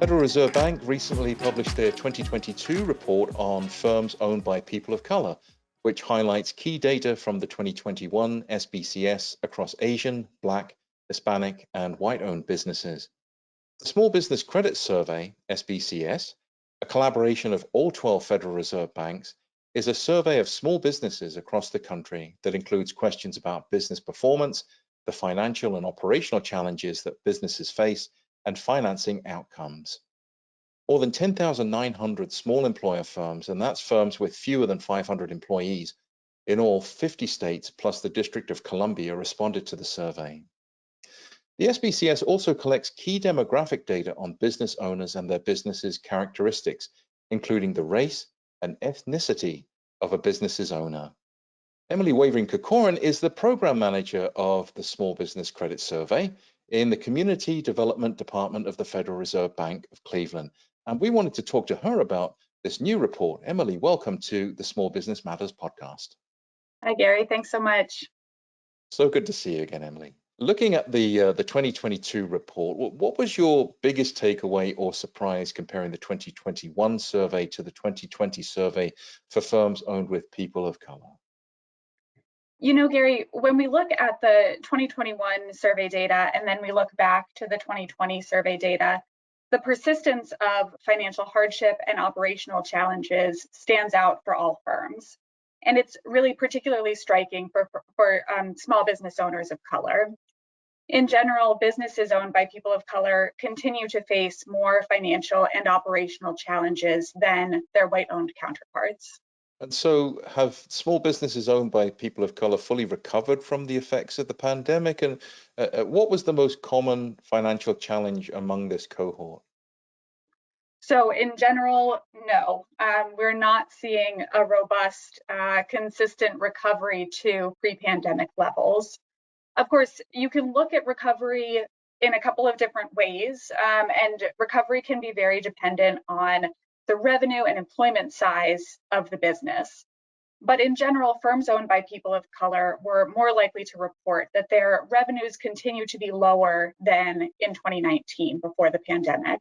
Federal Reserve Bank recently published their 2022 report on firms owned by people of color, which highlights key data from the 2021 SBCS across Asian, Black, Hispanic, and white-owned businesses. The Small Business Credit Survey, SBCS, a collaboration of all 12 Federal Reserve banks, is a survey of small businesses across the country that includes questions about business performance, the financial and operational challenges that businesses face, and financing outcomes. More than 10,900 small employer firms, and that's firms with fewer than 500 employees, in all 50 states plus the District of Columbia responded to the survey. The SBCS also collects key demographic data on business owners and their businesses' characteristics, including the race and ethnicity of a business's owner. Emily Wavering Corcoran is the program manager of the Small Business Credit Survey in the Community Development Department of the Federal Reserve Bank of Cleveland. And we wanted to talk to her about this new report. Emily, welcome to the Small Business Matters podcast. Hi, Gary. Thanks so much. So good to see you again, Emily. Looking at the 2022 report, what was your biggest takeaway or surprise comparing the 2021 survey to the 2020 survey for firms owned with people of color? You know, Gary, when we look at the 2021 survey data and then we look back to the 2020 survey data, the persistence of financial hardship and operational challenges stands out for all firms. And it's really particularly striking for small business owners of color. In general, businesses owned by people of color continue to face more financial and operational challenges than their white-owned counterparts. And so have small businesses owned by people of color fully recovered from the effects of the pandemic? And what was the most common financial challenge among this cohort? So in general, no, we're not seeing a robust, consistent recovery to pre-pandemic levels. Of course, you can look at recovery in a couple of different ways, and recovery can be very dependent on the revenue and employment size of the business. But in general, firms owned by people of color were more likely to report that their revenues continue to be lower than in 2019 before the pandemic.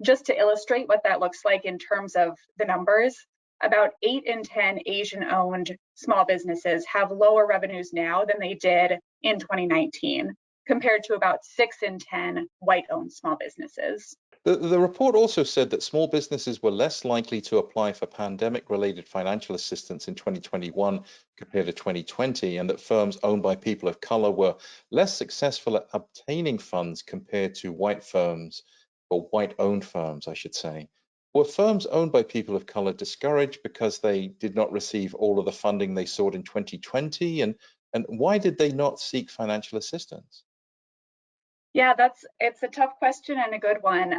Just to illustrate what that looks like in terms of the numbers, about 8 in 10 Asian-owned small businesses have lower revenues now than they did in 2019, compared to about 6 in 10 white-owned small businesses. The report also said that small businesses were less likely to apply for pandemic-related financial assistance in 2021 compared to 2020, and that firms owned by people of color were less successful at obtaining funds compared to white firms, or white-owned firms, I should say. Were firms owned by people of color discouraged because they did not receive all of the funding they sought in 2020? And why did they not seek financial assistance? Yeah, it's a tough question and a good one.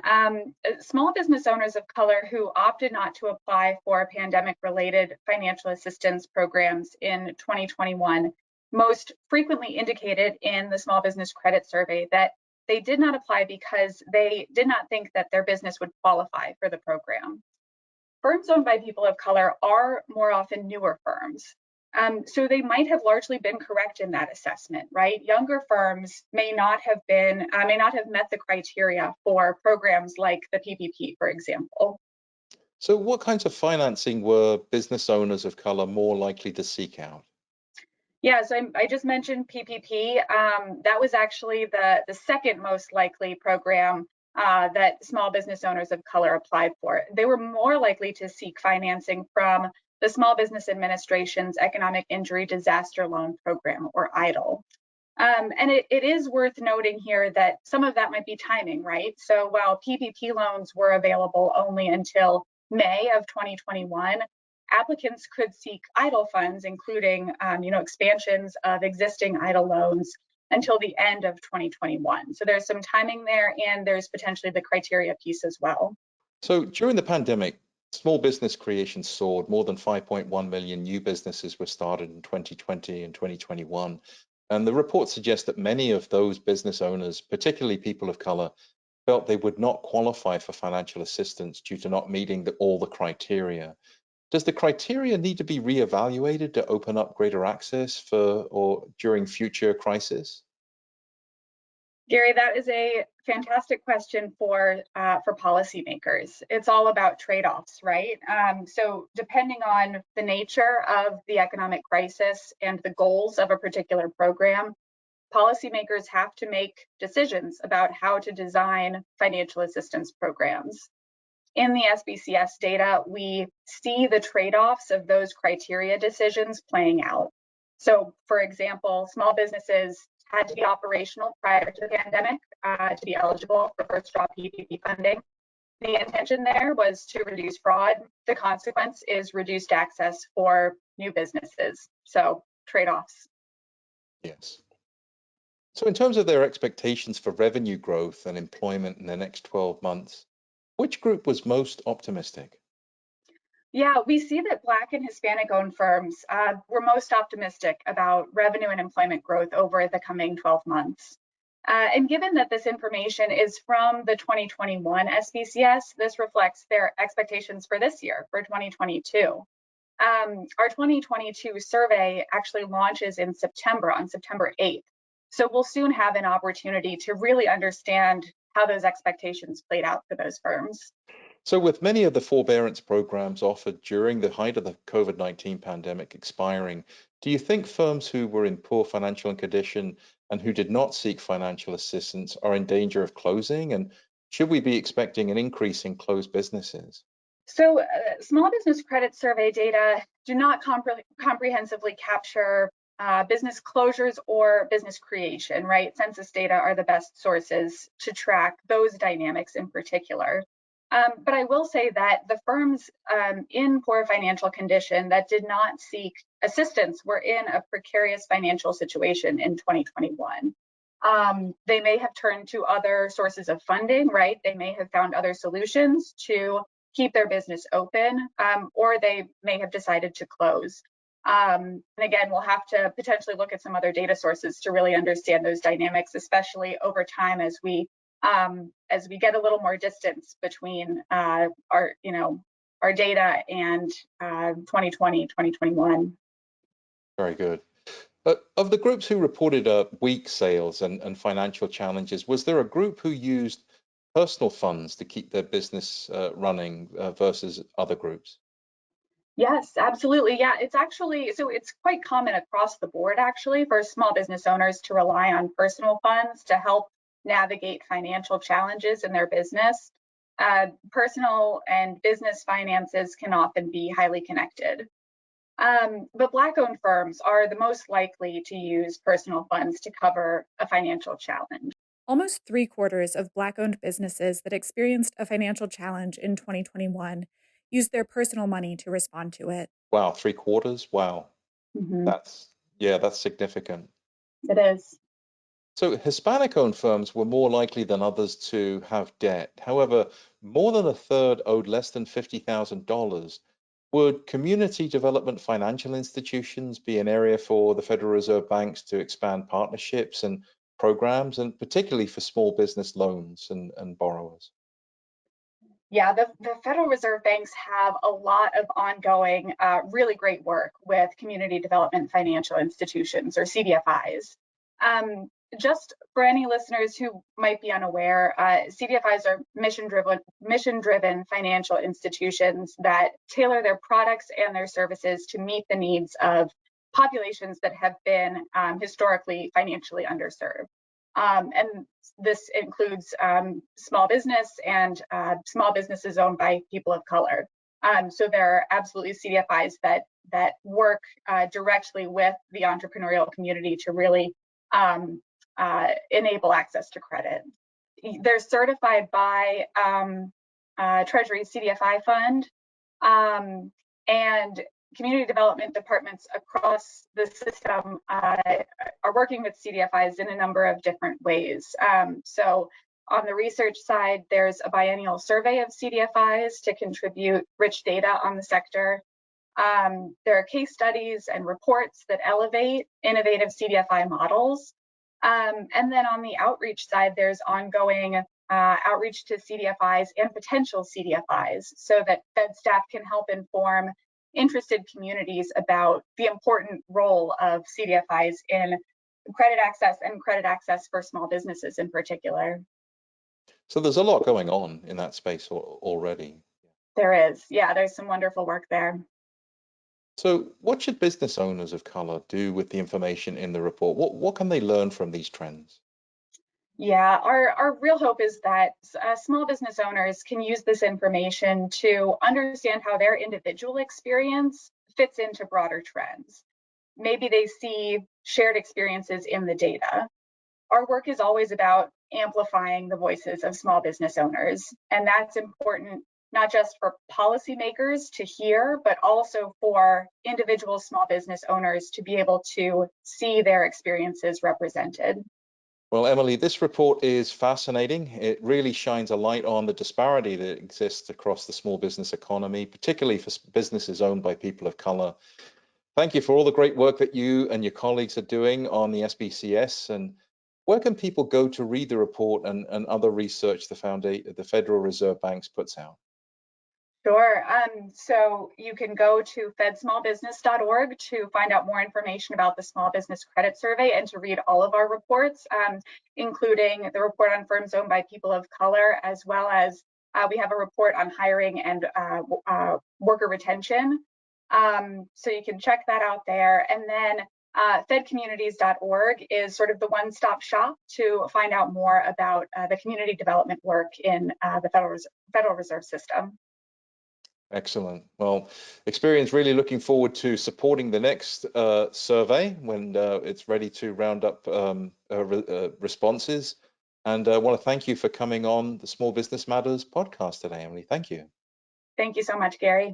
Small business owners of color who opted not to apply for pandemic-related financial assistance programs in 2021 most frequently indicated in the Small Business Credit Survey that they did not apply because they did not think that their business would qualify for the program. Firms owned by people of color are more often newer firms. So they might have largely been correct in that assessment, right? Younger firms may not have met the criteria for programs like the PPP, for example. So what kinds of financing were business owners of color more likely to seek out? Yeah, so I just mentioned PPP. That was actually the second most likely program that small business owners of color applied for. They were more likely to seek financing from the Small Business Administration's Economic Injury Disaster Loan Program, or EIDL. And it is worth noting here that some of that might be timing, right? So while PPP loans were available only until May of 2021, applicants could seek EIDL funds, including expansions of existing EIDL loans until the end of 2021. So there's some timing there, and there's potentially the criteria piece as well. So during the pandemic, small business creation soared. More than 5.1 million new businesses were started in 2020 and 2021. And the report suggests that many of those business owners, particularly people of color, felt they would not qualify for financial assistance due to not meeting all the criteria. Does the criteria need to be reevaluated to open up greater access for or during future crises? Gary, that is a fantastic question for policymakers. It's all about trade-offs, right? So depending on the nature of the economic crisis and the goals of a particular program, policymakers have to make decisions about how to design financial assistance programs. In the SBCS data, we see the trade-offs of those criteria decisions playing out. So, for example, small businesses had to be operational prior to the pandemic to be eligible for first draw PPP funding. The intention there was to reduce fraud. The consequence is reduced access for new businesses. So, trade-offs. Yes. So in terms of their expectations for revenue growth and employment in the next 12 months, which group was most optimistic? Yeah, we see that Black and Hispanic-owned firms were most optimistic about revenue and employment growth over the coming 12 months. And given that this information is from the 2021 SBCS, this reflects their expectations for this year, for 2022. Our 2022 survey actually launches in September, on September 8th. So we'll soon have an opportunity to really understand how those expectations played out for those firms. So with many of the forbearance programs offered during the height of the COVID-19 pandemic expiring, do you think firms who were in poor financial condition and who did not seek financial assistance are in danger of closing? And should we be expecting an increase in closed businesses? So small business credit survey data do not comprehensively capture business closures or business creation, right? Census data are the best sources to track those dynamics in particular. But I will say that the firms in poor financial condition that did not seek assistance were in a precarious financial situation in 2021. They may have turned to other sources of funding, right? They may have found other solutions to keep their business open, or they may have decided to close. And again, we'll have to potentially look at some other data sources to really understand those dynamics, especially over time as we get a little more distance between our data and 2020, 2021. Very good. Of the groups who reported weak sales and financial challenges, was there a group who used personal funds to keep their business running versus other groups? Yes, absolutely. Yeah, it's actually, so it's quite common across the board actually for small business owners to rely on personal funds to help navigate financial challenges in their business. Personal and business finances can often be highly connected. But Black-owned firms are the most likely to use personal funds to cover a financial challenge. Almost 3/4 of Black-owned businesses that experienced a financial challenge in 2021 used their personal money to respond to it. Wow, 3/4? Wow, Mhm. that's significant. It is. So Hispanic-owned firms were more likely than others to have debt. However, more than a third owed less than $50,000. Would community development financial institutions be an area for the Federal Reserve banks to expand partnerships and programs, and particularly for small business loans and borrowers? Yeah, the Federal Reserve banks have a lot of ongoing, really great work with community development financial institutions, or CDFIs. Just for any listeners who might be unaware, CDFIs are mission-driven financial institutions that tailor their products and their services to meet the needs of populations that have been historically financially underserved. And this includes small business and small businesses owned by people of color. So there are absolutely CDFIs that work directly with the entrepreneurial community to really enable access to credit. They're certified by Treasury CDFI Fund, and community development departments across the system are working with CDFIs in a number of different ways. So on the research side, there's a biennial survey of CDFIs to contribute rich data on the sector. There are case studies and reports that elevate innovative CDFI models. And then on the outreach side, there's ongoing outreach to CDFIs and potential CDFIs so that Fed staff can help inform interested communities about the important role of CDFIs in credit access for small businesses in particular. So there's a lot going on in that space already. There is, yeah, there's some wonderful work there. So what should business owners of color do with the information in the report? What can they learn from these trends? Yeah, our real hope is that small business owners can use this information to understand how their individual experience fits into broader trends. Maybe they see shared experiences in the data. Our work is always about amplifying the voices of small business owners, and that's important not just for policymakers to hear, but also for individual small business owners to be able to see their experiences represented. Well, Emily, this report is fascinating. It really shines a light on the disparity that exists across the small business economy, particularly for businesses owned by people of color. Thank you for all the great work that you and your colleagues are doing on the SBCS. And where can people go to read the report and other research the Federal Reserve Banks puts out? Sure. So you can go to fedsmallbusiness.org to find out more information about the Small Business Credit Survey and to read all of our reports, including the report on firms owned by people of color, as well as we have a report on hiring and worker retention. So you can check that out there. And then fedcommunities.org is sort of the one-stop shop to find out more about the community development work in the Federal Reserve System. Excellent. Well, Experian's really looking forward to supporting the next survey when it's ready to round up responses. And I want to thank you for coming on the Small Business Matters podcast today, Emily. Thank you. Thank you so much, Gary.